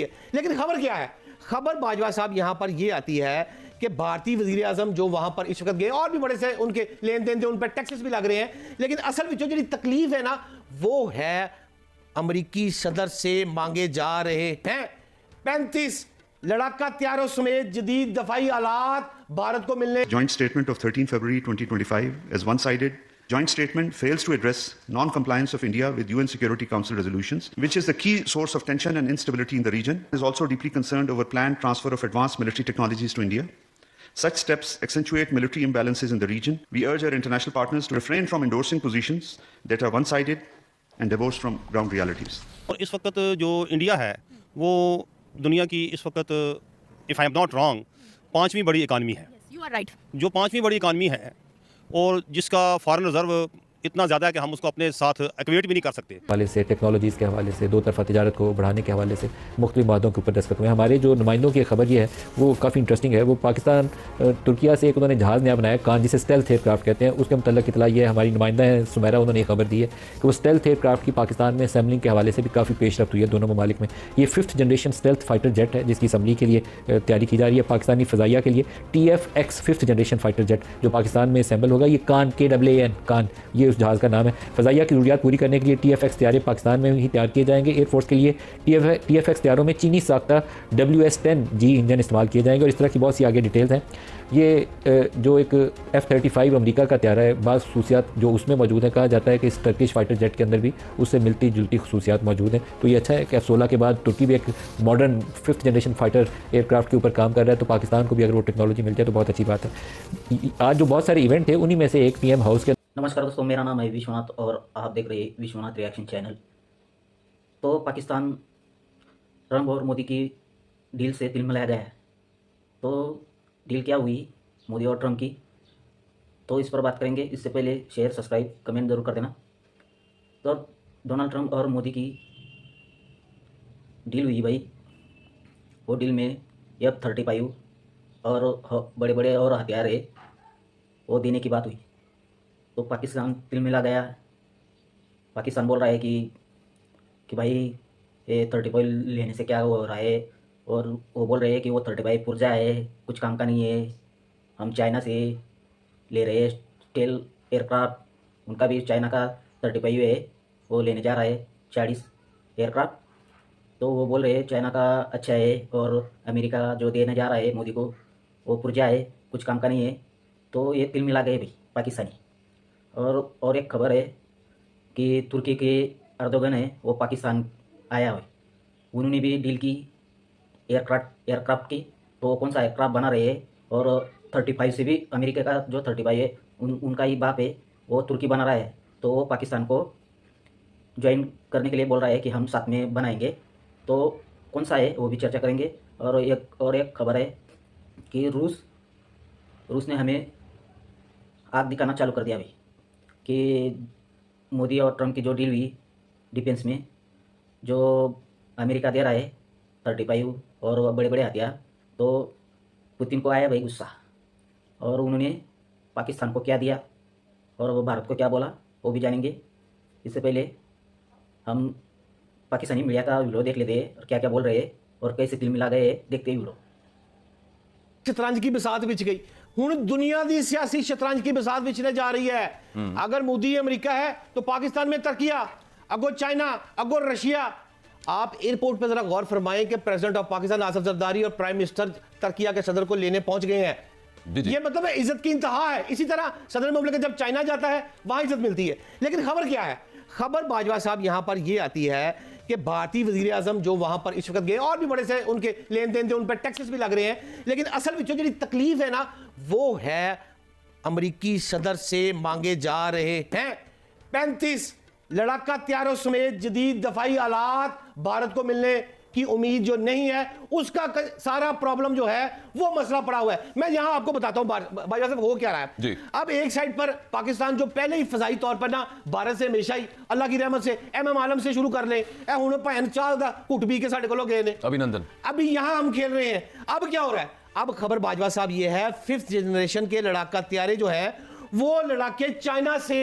है। लेकिन खबर क्या है? खबर बाजवा साहब यहां पर यह आती है कि भारतीय वजीर आजम जो वहां पर इस वक्त गए और भी बड़े से उनके लेन देन थे, उन पर टैक्सेस भी लग रहे हैं, लेकिन असल में जो तकलीफ है ना वो है अमरीकी सदर से मांगे जा रहे हैं 35 लड़ाका हथियारों समेत जदीद दफाई आलात भारत को मिलने। Joint statement of 13 February 2025 is one-sided. Joint statement fails to address non-compliance of India with UN Security Council resolutions, which is the key source of tension and instability in the region. It is also deeply concerned over planned transfer of advanced military technologies to India. Such steps accentuate military imbalances in the region. We urge our international partners to refrain from endorsing positions that are one-sided and divorced from ground realities. और इस वक्त जो India है वो दुनिया की इस वक्त if I am not wrong 5वीं बड़ी इकानमी है। You are right. जो 5वीं बड़ी इकानमी है और जिसका फॉरेन रिजर्व इतना ज़्यादा है कि हम उसको अपने साथ एक्वेट भी नहीं कर सकते। हवाले से टेक्नोलॉजीज़ के हवाले से दो तरफा तजारत को बढ़ाने के हवाले से मुख्तलिफ बातों के ऊपर दस्तखत हुए। हमारे जो नुमाइंदों की खबर ये है वो काफ़ी इंटरेस्टिंग है। वो पाकिस्तान तुर्किया से एक उन्होंने जहाज़ नया बनाया कान, जिसे स्टेल्थ एयरक्राफ्ट कहते हैं। उसके मतलब इतला ये है, हमारी नुमाइंदा है सुमेरा, उन्होंने ये खबर दी है कि वो स्टेल्थ एयरक्राफ्ट की पाकिस्तान में असम्बलिंग के हवाले से भी काफ़ी पेशरफ्त हुई है दोनों ममालिक में। ये 5th generation stealth fighter jet है जिसकी असम्बली के लिए तैयारी की जा रही है पाकिस्तानी फ़ज़ाइया के लिए। TFX 5th generation fighter jet जो पाकिस्तान में असम्बल होगा, ये कान KAAN कान ये उस जहाज़ का नाम है। फ़ज़ाइया की ज़रूरियात पूरी करने के लिए TFX तैयारे पाकिस्तान में ही तैयार किए जाएंगे। एयरफोर्स के लिए TFX तैयारों में चीनी साख्ता WS-10G इंजन इस्तेमाल किए जाएंगे और इस तरह की बहुत सी आगे डिटेल्स हैं। ये जो एक F-35 अमेरिका का तैयारा है, बाज़ खसूसियात जो उसमें मौजूद है, कहा जाता है कि इस टर्किश फाइटर जेट के अंदर भी उससे मिलती जुलती खसूसियात मौजूद हैं। तो ये अच्छा है कि F-16 के बाद तुर्की भी एक modern 5th generation fighter aircraft के ऊपर काम कर रहा है, तो पाकिस्तान को भी अगर वो टेक्नोलॉजी मिल जाए तो बहुत अच्छी बात है। आज जो बहुत सारे इवेंट थे उन्हीं में से एक PM हाउस के। नमस्कार दोस्तों, मेरा नाम है विश्वनाथ और आप देख रहे हैं विश्वनाथ रिएक्शन चैनल। तो पाकिस्तान ट्रंप और मोदी की डील से दिल मिलाया गया है। तो डील क्या हुई मोदी और ट्रंप की, तो इस पर बात करेंगे। इससे पहले शेयर सब्सक्राइब कमेंट ज़रूर कर देना। तो डोनाल्ड ट्रंप और मोदी की डील हुई भाई, वो डील में F-35 और बड़े बड़े और हथियार है वो देने की बात हुई। तो पाकिस्तान दिल मिला गया। पाकिस्तान बोल रहा है कि भाई ये 35 लेने से क्या हो रहा है, और वो बोल रहे हैं कि वो 35 पुर्जा है, कुछ काम का नहीं है। हम चाइना से ले रहे हैं स्टेल एयरक्राफ्ट, उनका भी चाइना का 35 है, वो लेने जा रहा है 40 एयरक्राफ्ट। तो वो बोल रहे हैं चाइना का अच्छा है और अमेरिका जो देने जा रहा है मोदी को वो पुर्जा है, कुछ काम का नहीं है। तो ये दिल मिला गए भाई पाकिस्तानी। और एक खबर है कि तुर्की के अर्दोगन है वो पाकिस्तान आया है, उन्होंने भी डील की एयरक्राफ्ट की। तो कौन सा एयरक्राफ्ट बना रहे हैं, और 35 से भी अमेरिका का जो 35 है उनका ही बाप है, वो तुर्की बना रहा है। तो वो पाकिस्तान को ज्वाइन करने के लिए बोल रहा है कि हम साथ में बनाएंगे। तो कौन सा है वो भी चर्चा करेंगे। और एक खबर है कि रूस ने हमें आग दिखाना चालू कर दिया भाई, कि मोदी और ट्रंप की जो डील हुई डिफेंस में, जो अमेरिका दे रहा है 35 और बड़े बड़े हथियार, तो पुतिन को आया भाई गुस्सा, और उन्होंने पाकिस्तान को क्या दिया और वो भारत को क्या बोला वो भी जानेंगे। इससे पहले हम पाकिस्तानी मीडिया का वीडियो देख लेते हैं और क्या क्या बोल रहे हैं और कैसे दिल मिला गए, देखते ही वीडियो। शतरंज की बसात बिछ गई, हुण दुनिया की सियासी शतरंज की बसात बिछने जा रही है। अगर मोदी अमेरिका है तो पाकिस्तान में तुर्किया, अगो चाइना, अगो रशिया। आप एयरपोर्ट पर जरा गौर फरमाएं कि प्रेसिडेंट ऑफ पाकिस्तान आसिफ जरदारी और प्राइम मिनिस्टर तुर्किया के सदर को लेने पहुंच गए हैं। ये मतलब है इज्जत की इंतहा है। इसी तरह सदर मुमलिकत जब चाइना जाता है वहां इज्जत मिलती है। लेकिन खबर क्या है? खबर बाजवा साहब यहां पर यह आती है कि भारतीय वजीर आजम जो वहां पर इस वक्त गए और भी बड़े से उनके लेन देन थे, उन पर टैक्सेस भी लग रहे हैं, लेकिन असल में जो तकलीफ है ना वो है अमरीकी सदर से मांगे जा रहे हैं 35 लड़ाका हथियारों समेत जदीद दफाई आलात भारत को मिलने की उम्मीद जो नहीं है, उसका सारा प्रॉब्लम जो है वो मसला पड़ा हुआ है। मैं यहां आपको बताता हूं बाजवा साहब हो क्या रहा है। अब एक साइड पर पाकिस्तान जो पहले ही फजाई तौर पर ना भारत से हमेशा ही अल्लाह की रहमत से MM आलम से शुरू कर ले, हुण भैन चाल दा घुट पी के साडे कोलों गए ने, अभिनंदन। अभी यहां हम खेल रहे हैं। अब क्या हो रहा है? अब खबर बाजवा साहब ये है 5th जनरेशन के लड़ाका हथियारे जो है वो लड़ाके चाइना से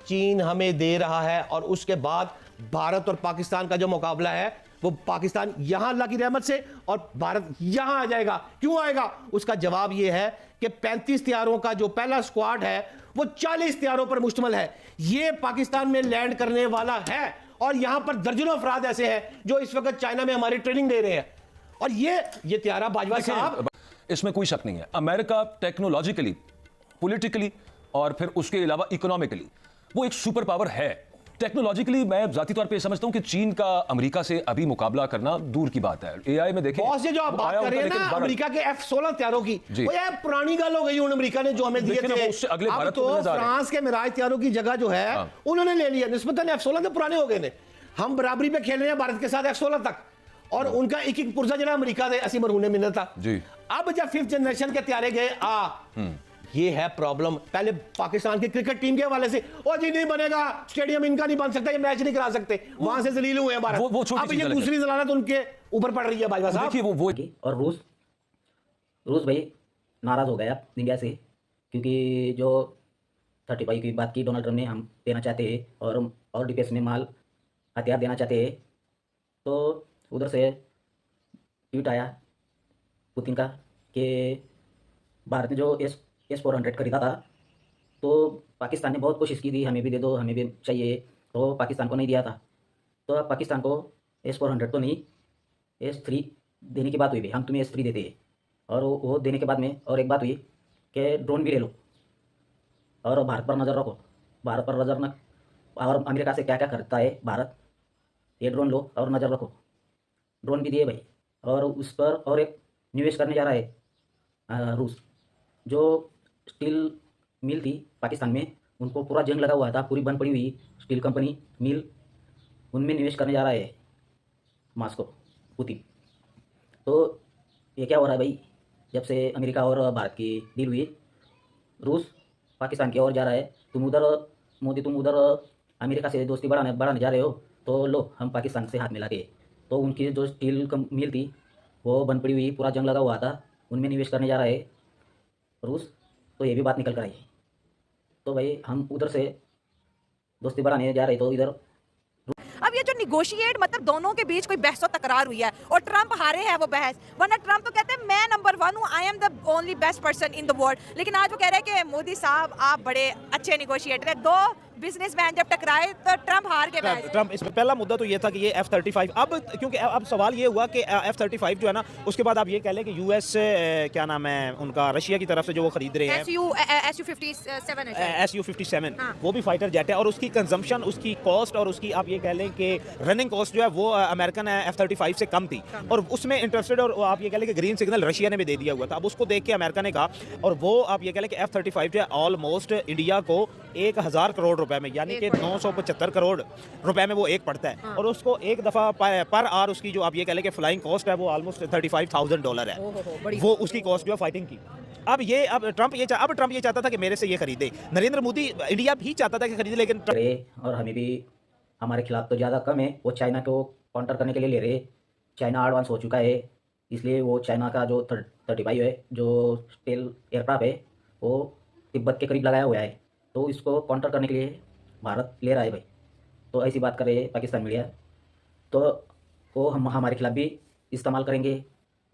चीन हमें दे रहा है, और उसके बाद भारत और पाकिस्तान का जो मुकाबला है वो पाकिस्तान यहां अल्लाह की रहमत से और भारत यहां आ जाएगा। क्यों आएगा? उसका जवाब ये है कि 35 तैयारों का जो पहला स्क्वाड है वो 40 तैयारों पर मुश्तमिल है। ये पाकिस्तान में लैंड करने वाला है और यहां पर दर्जनों अफराद ऐसे हैं जो इस वक्त चाइना में हमारी ट्रेनिंग दे रहे हैं। और ये तैयारा बाजवा साहब, इसमें कोई शक नहीं है, अमेरिका टेक्नोलॉजिकली, पॉलिटिकली और फिर उसके अलावा इकोनॉमिकली वो एक सुपर पावर है। टेक्नोलॉजिकली मैं जाती तौर पे समझता हूं कि चीन का अमेरिका से अभी मुकाबला करना दूर की बात है। एआई में देखें, बॉस, ये जो आप बात कर रहे हैं ना अमेरिका के F-16 तैयारों की, वो यार पुरानी गल हो गई। उन अमेरिका ने जो हमें दिए थे, उससे अगले अब भारत तो को फ्रांस के मिराज तैयारों की जगह जो है उन्होंने ले लिया। निस्बतन F-16 तो पुराने हो गए ने, हम बराबरी पे खेल रहे हैं भारत के साथ F-16 तक, और उनका एक एक पुर्जा जरा अमेरिका दे असी मरहूने मिलना था जी। अब जब 5th जनरेशन के तैयारे गए ये है प्रॉब्लम। पहले पाकिस्तान की क्रिकेट टीम के हवाले से ओ जी नहीं बनेगा, स्टेडियम इनका नहीं बन सकता, ये मैच नहीं करा सकते, वहां से जलील हुए हैं भारत। अब ये दूसरी जलालत उनके ऊपर पड़ रही है बाजवा साहब। देखिए वो और रूस भाई नाराज हो गया इंडिया से, क्योंकि जो 35 की बात की डोनाल्ड ट्रम्प ने, हम देना चाहते हैं और डिफेंस में माल हथियार देना चाहते हैं। तो उधर से ट्वीट आया पुतिन का कि भारत ने जो S-400 खरीदा था, तो पाकिस्तान ने बहुत कोशिश की थी, हमें भी दे दो, हमें भी चाहिए, तो पाकिस्तान को नहीं दिया था। तो अब पाकिस्तान को S-400 तो नहीं, S-3 देने की बात हुई, हम तुम्हें S-3 देते हैं। और वो देने के बाद में और एक बात हुई कि ड्रोन भी ले लो और भारत पर नज़र रखो, भारत पर नज़र न, और अमेरिका से क्या क्या खरीदता है भारत, ये ड्रोन लो और नज़र रखो। ड्रोन भी दिए भाई, और उस पर और एक निवेश करने जा रहा है रूस। जो स्टील मिल थी पाकिस्तान में, उनको पूरा जंग लगा हुआ था, पूरी बंद पड़ी हुई स्टील कंपनी मिल, उनमें निवेश करने जा रहा है मॉस्को पुतिन। तो ये क्या हो रहा है भाई? जब से अमेरिका और भारत की डील हुई, रूस पाकिस्तान की ओर जा रहा है। तुम उधर मोदी, तुम उधर अमेरिका से दोस्ती बढ़ाने जा रहे हो, तो लो हम पाकिस्तान से हाथ मिला के। तो उनकी जो स्टील मिल थी वो बंद पड़ी हुई, पूरा जंग लगा हुआ था, उनमें निवेश करने जा रहा है रूस। तो ये भी बात निकल कर आई। तो भाई हम उधर से दोस्ती बढ़ाने जा रहे, तो इधर अब ये जो निगोशिएट, मतलब दोनों के बीच कोई बहस तकरार हुई है और ट्रंप हारे हैं वो बहस, वरना ट्रंप तो कहते हैं मैं नंबर 1 हूँ, I am the only best person in the world. लेकिन आज वो कह रहे हैं कि मोदी साहब आप बड़े अच्छे निगोशिएटर हैं। दो बिजनेसमैन जब टकराए तो ट्रंप हार के बैठे। ट्रंप इसमें पहला मुद्दा तो ये था कि ये F-35, अब क्योंकि अब सवाल ये हुआ कि F-35 जो है ना, उसके बाद आप ये कह लें कि यूएस से क्या नाम है उनका, रशिया की तरफ से जो वो खरीद रहे हैं SU-57 वो भी फाइटर जेट है, और उसकी कंजम्पशन, उसकी कॉस्ट और उसकी आप ये कह लें कि रनिंग कॉस्ट जो है वो अमेरिकन F-35 से कम थी, और उसमें इंटरेस्टेड, और आप ये कह लें कि ग्रीन सिग्नल रशिया ने भी दे दिया हुआ था। अब उसको देख के अमेरिका ने कहा, और वो आप ये कह लें कि F-35 जो है ऑलमोस्ट इंडिया को 1000 करोड़ रुपए में, यानी कि 975 करोड़ रुपए में वो एक पड़ता है, और उसको एक दफ़ा पर आर उसकी जो आप ये कह लें कि फ्लाइंग कॉस्ट है वो ऑलमोस्ट $35,000 है, वो उसकी कॉस्ट जो है फाइटिंग की। अब ट्रंप ये चाहता था कि मेरे से ये खरीदे, नरेंद्र मोदी, इंडिया भी चाहता था कि खरीदे, लेकिन और हमें भी हमारे खिलाफ तो ज़्यादा कम है, वो चाइना को काउंटर करने के लिए ले रहे। चाइना एडवांस हो चुका है, इसलिए वो चाइना का जो 35 है, जो स्टेल एयरक्राफ्ट है, वो तिब्बत के करीब लगाया हुआ है, तो इसको काउंटर करने के लिए भारत ले रहा है भाई। तो ऐसी बात कर रहे हैं पाकिस्तान मीडिया, तो वो हम हमारे खिलाफ भी इस्तेमाल करेंगे।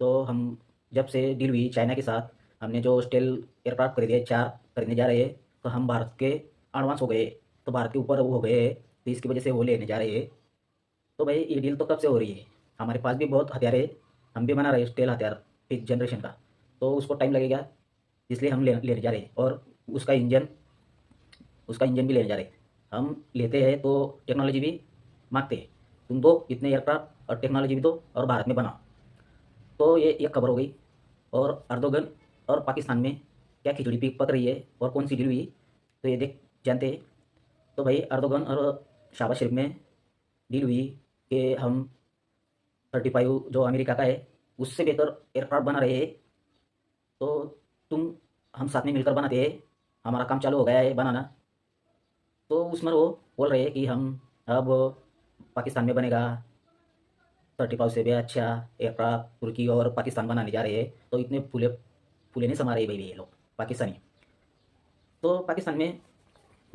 तो हम जब से डील हुई चाइना के साथ, हमने जो स्टेल एयरक्राफ्ट खरीदे 4 खरीदने जा रहे हैं, तो हम भारत के एडवांस हो गए, तो भारत के ऊपर वो हो गए, तो इसकी वजह से वो लेने जा रहे हैं। तो भाई ये डील तो कब से हो रही है, हमारे पास भी बहुत हथियार है, हम भी बना रहे हैं स्टेल हथियार 5th जनरेशन का, तो उसको टाइम लगेगा, इसलिए हम लेने जा रहे हैं। और उसका इंजन भी लेने जा रहे हैं। हम लेते हैं तो टेक्नोलॉजी भी मांगते हैं, तुम दो इतने एयरक्राफ्ट और टेक्नोलॉजी भी दो और भारत में बनाओ। तो ये एक खबर हो गई। और अर्दोगन और पाकिस्तान में क्या खिचड़ी पक रही है और कौन सी डील हुई, तो ये जानते हैं। तो भाई अर्दोगन और शहबाज शरीफ में डील हुई कि हम 35 जो अमेरिका का है उससे बेहतर एयरक्राफ्ट बना रहे हैं, तो हम साथ में मिलकर बनाते हैं, हमारा काम चालू हो गया है बनाना। तो उसमें वो बोल रहे हैं कि हम अब पाकिस्तान में बनेगा 35 से भी अच्छा एयरक्राफ्ट तुर्की और पाकिस्तान बनाने जा रहे हैं। तो इतने फूले नहीं समा रहे भाई ये लोग पाकिस्तानी। तो पाकिस्तान में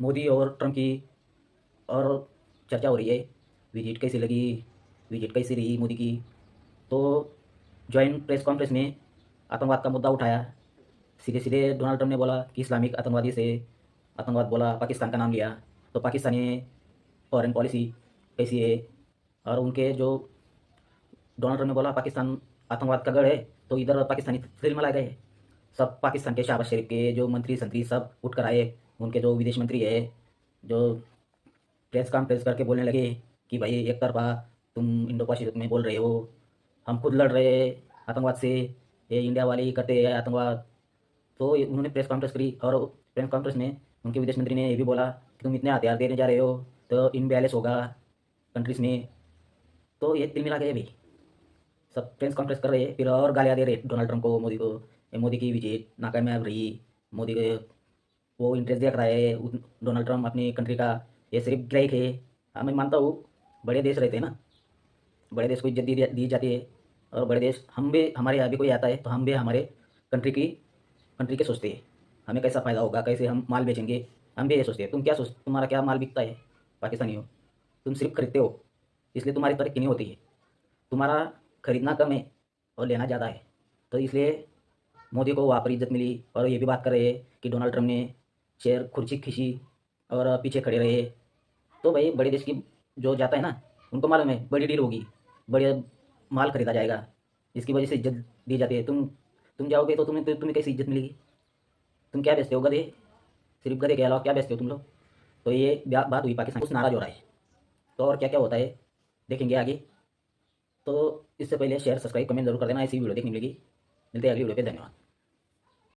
मोदी और ट्रंप की और चर्चा हो रही है, विजिट कैसी लगी, विजिट कैसी रही मोदी की। तो जॉइंट प्रेस कॉन्फ्रेंस में आतंकवाद का मुद्दा उठाया। सीधे सीधे डोनाल्ड ट्रंप ने बोला कि इस्लामिक आतंकवादी से आतंकवाद बोला, पाकिस्तान का नाम लिया। तो पाकिस्तानी फॉरेन पॉलिसी कैसी है, और उनके जो डोनाल्ड ट्रंप ने बोला पाकिस्तान आतंकवाद का गढ़ है, तो इधर पाकिस्तानी फिल्म लाए गए। सब पाकिस्तान के शहबाज शरीफ के जो मंत्री संत्री सब उठ कर आए। उनके जो विदेश मंत्री है जो प्रेस कॉन्फ्रेंस करके बोलने लगे कि भाई एक तरफा तुम इंडो पैसिफिक में बोल रहे हो, हम खुद लड़ रहे हैं आतंकवाद से, ये इंडिया वाले ही करते हैं आतंकवाद। तो उन्होंने प्रेस कॉन्फ्रेंस करी, और प्रेस कॉन्फ्रेंस में उनके विदेश मंत्री ने ये भी बोला कि तुम इतने हथियार देने जा रहे हो तो इनबैलेंस होगा कंट्रीज़ में। तो ये तिल मिला गए भाई, सब प्रेस कॉन्फ्रेंस कर रहे हैं, फिर और गालियाँ दे रहे डोनाल्ड ट्रंप को, मोदी को। मोदी की विजिट नाकामयाब रही, मोदी के वो इंटरेस्ट देख रहा है डोनाल्ड ट्रंप अपनी कंट्री का, ये सिर्फ ग्राहक है। हाँ मैं मानता हूँ, बड़े देश रहते हैं ना, बड़े देश को इज्जत दी जाती है। और बड़े देश, हम भी, हमारे यहाँ भी कोई आता है तो हम भी हमारे कंट्री के सोचते हैं हमें कैसा फ़ायदा होगा, कैसे हम माल बेचेंगे, हम भी ये सोचते हैं। तुम क्या तुम्हारा क्या माल बिकता है? पाकिस्तानी हो, तुम सिर्फ खरीदते हो, इसलिए तुम्हारी तरक्की नहीं होती है। तुम्हारा खरीदना कम है और लेना ज़्यादा है, तो इसलिए मोदी को वहाँ पर इज्जत मिली। और ये भी बात कर रहे हैं कि डोनाल्ड ट्रंप ने शेयर खुर्ची खींची और पीछे खड़े रहे। तो भाई बड़े देश की जो जाता है ना, उनको मालूम है बड़ी डील होगी, बड़े माल खरीदा जाएगा, इसकी वजह से इज्जत दी जाती है। तुम जाओगे तो तुम्हें कैसी इज्जत मिलेगी? तुम क्या बेचते हो? गधे, सिर्फ गधे के अलावा क्या बेचते हो तुम लोग? तो ये बात हुई, पाकिस्तान कुछ नाराज़ हो रहा है। तो और क्या क्या होता है देखेंगे आगे। तो इससे पहले शेयर सब्सक्राइब कमेंट जरूर कर देना, ऐसी वीडियो देखने मिलेगी। मिलते हैं अगली वीडियो पे, धन्यवाद।